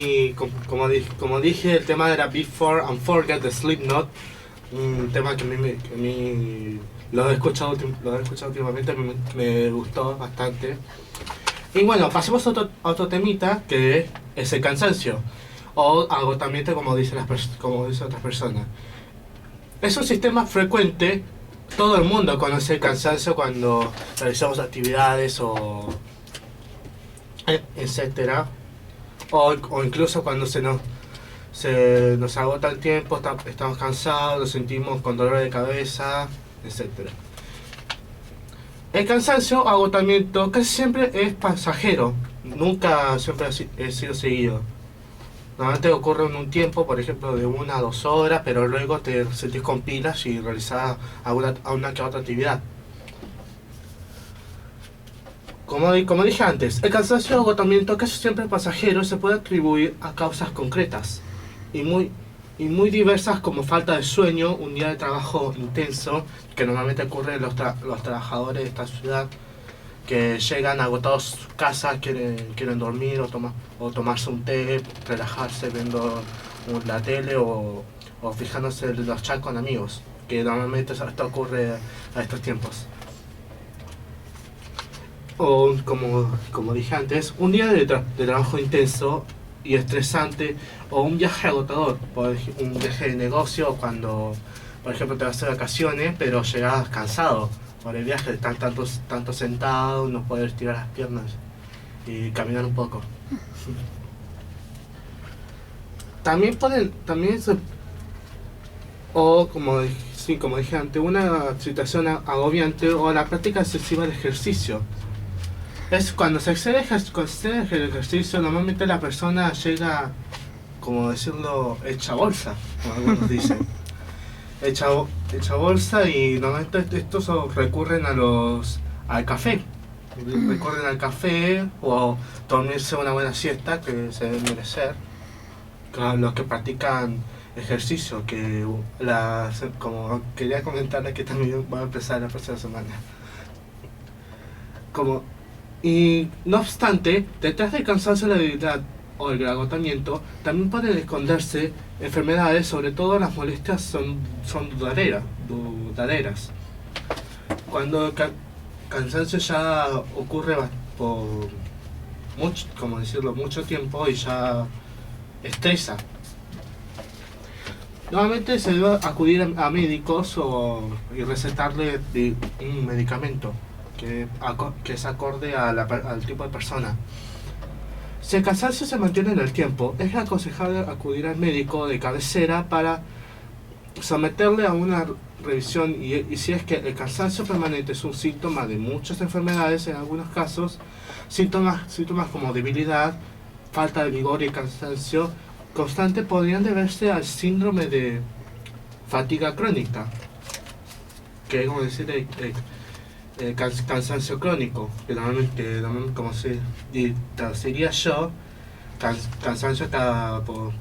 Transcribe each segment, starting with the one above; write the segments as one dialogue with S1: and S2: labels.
S1: Y como dije, el tema era Before and Forget de Slipknot, un tema que a mí lo he escuchado últimamente, me gustó bastante. Y bueno, pasemos a otro temita que es el cansancio o agotamiento, como dicen otras personas. Es un sistema frecuente, todo el mundo conoce el cansancio cuando realizamos actividades o etcétera, o incluso cuando se nos agota el tiempo, estamos cansados, nos sentimos con dolor de cabeza, etcétera. El cansancio o agotamiento casi siempre es pasajero, nunca siempre ha sido seguido. Normalmente ocurre en un tiempo, por ejemplo, de 1 a 2 horas, pero luego te sentís con pilas y realizás alguna que otra actividad. Como dije antes, el cansancio o agotamiento casi siempre pasajero se puede atribuir a causas concretas y muy diversas, como falta de sueño, un día de trabajo intenso, que normalmente ocurre en los trabajadores de esta ciudad, que llegan agotados a su casa, quieren dormir o tomarse un té, relajarse viendo la tele o fijándose en los chats con amigos, que normalmente esto ocurre a estos tiempos. O como dije antes, un día de trabajo intenso y estresante, o un viaje agotador, un viaje de negocio, cuando por ejemplo te vas de vacaciones pero llegas cansado por el viaje, de estar tanto sentado, no poder estirar las piernas y caminar un poco. También o como dije antes, una situación agobiante o la práctica excesiva de ejercicio. Es cuando se excede el ejercicio, normalmente la persona llega, como decirlo, hecha bolsa, como algunos dicen. Hecha bolsa, y normalmente estos recurren al café. Recurren al café o dormirse una buena siesta, que se debe merecer. Los que practican ejercicio, como quería comentarles que también va a empezar la próxima semana. Como Y no obstante, detrás del cansancio, la debilidad o el agotamiento también pueden esconderse enfermedades, sobre todo las molestias son duraderas. Cuando el cansancio ya ocurre por mucho tiempo y ya estresa. Nuevamente se debe acudir a médicos y recetarle un medicamento que es acorde al tipo de persona. Si el cansancio se mantiene en el tiempo, es aconsejable acudir al médico de cabecera para someterle a una revisión, y si es que el cansancio permanente es un síntoma de muchas enfermedades, en algunos casos, síntomas como debilidad, falta de vigor y cansancio constante podrían deberse al síndrome de fatiga crónica, que es como decir cansancio crónico, que normalmente como se traduciría yo, cansancio cada por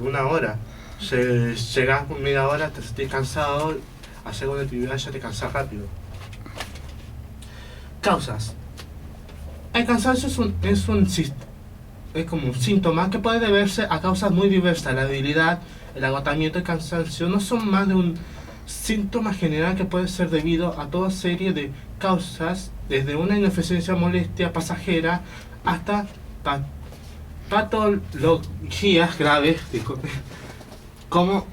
S1: 1 hora. Llegas por media hora, te sentís cansado, hacer una actividad ya te cansas rápido. Causas. El cansancio es como un síntoma que puede deberse a causas muy diversas. La debilidad, el agotamiento y el cansancio no son más de un síntoma general que puede ser debido a toda serie de causas, desde una ineficiencia o molestia pasajera hasta patologías graves, como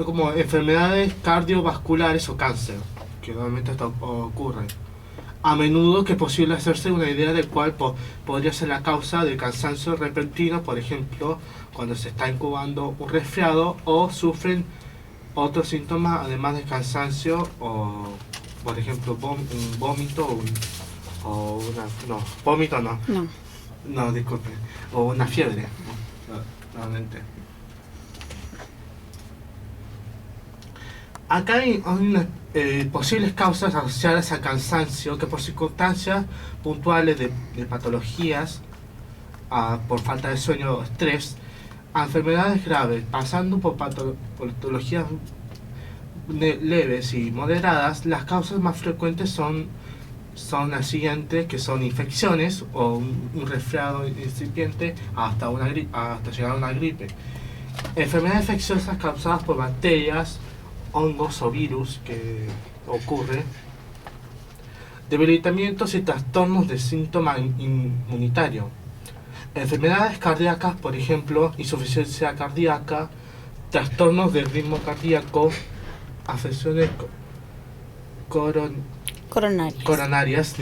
S1: como enfermedades cardiovasculares o cáncer, que normalmente esto ocurre. A menudo que es posible hacerse una idea de cuál podría ser la causa del cansancio repentino, por ejemplo, cuando se está incubando un resfriado o sufren otros síntomas además del cansancio, o por ejemplo un vómito o una... No, vómito no. No, disculpe. O una fiebre, nuevamente. Acá hay posibles causas asociadas al cansancio que, por circunstancias puntuales de patologías, por falta de sueño o estrés, a enfermedades graves, pasando por patologías leves y moderadas, las causas más frecuentes son son las siguientes, que son infecciones o un resfriado incipiente hasta llegar a una gripe. Enfermedades infecciosas causadas por bacterias, hongos o virus que ocurre. Debilitamientos y trastornos de síntoma inmunitario. Enfermedades cardíacas, por ejemplo, insuficiencia cardíaca, trastornos del ritmo cardíaco, afecciones coronarias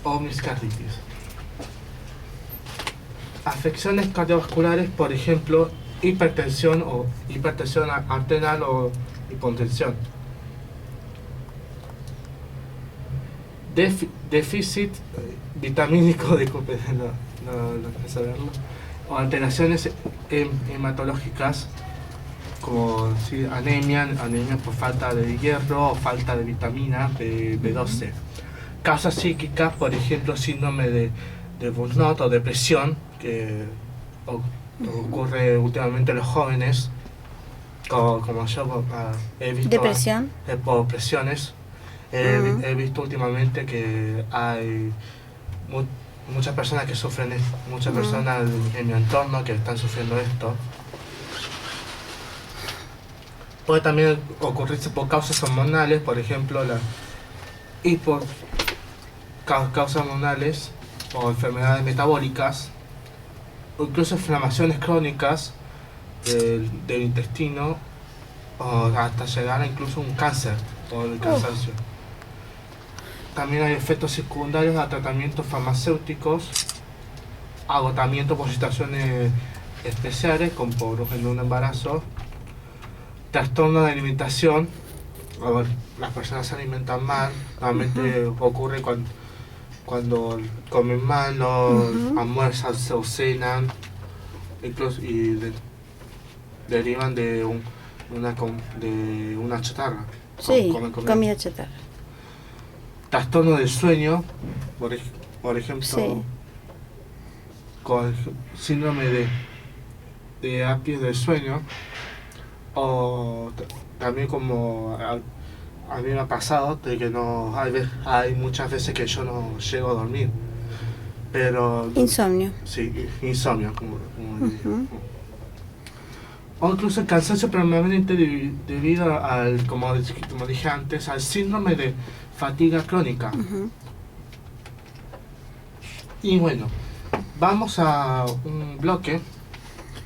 S1: o miocarditis. Afecciones cardiovasculares, por ejemplo, hipertensión arterial o hipotensión. Déficit vitamínico, disculpe, no puedo saberlo, o alteraciones hematológicas como anemia por falta de hierro o falta de vitamina B12. Causas psíquicas, por ejemplo, síndrome de burnout o depresión, que ocurre últimamente en los jóvenes, como yo he visto.
S2: ¿Depresión?
S1: Por presiones. He visto últimamente que hay muchas personas que sufren esto, muchas personas en mi entorno que están sufriendo esto. Puede también ocurrirse por causas hormonales, por ejemplo, causas hormonales o enfermedades metabólicas, o incluso inflamaciones crónicas del intestino, o hasta llegar a incluso un cáncer o el cansancio. También hay efectos secundarios a tratamientos farmacéuticos, agotamiento por situaciones especiales, como por ejemplo un embarazo, trastorno de alimentación. Las personas se alimentan mal, normalmente ocurre cuando comen mal, no almuerzan o cenan, incluso derivan de una chatarra.
S2: Sí, comida chatarra.
S1: Trastorno del sueño, por ejemplo,
S2: sí.
S1: Con síndrome de apnea del sueño, o también como a mí me ha pasado de que hay muchas veces que yo no llego a dormir, pero
S2: insomnio.
S1: Sí, insomnio, como o incluso el cansancio permanente debido al, como dije antes, al síndrome de fatiga crónica. Y bueno, vamos a un bloque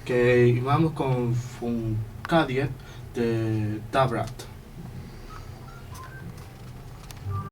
S1: que vamos con Funkadiet de Dabrat.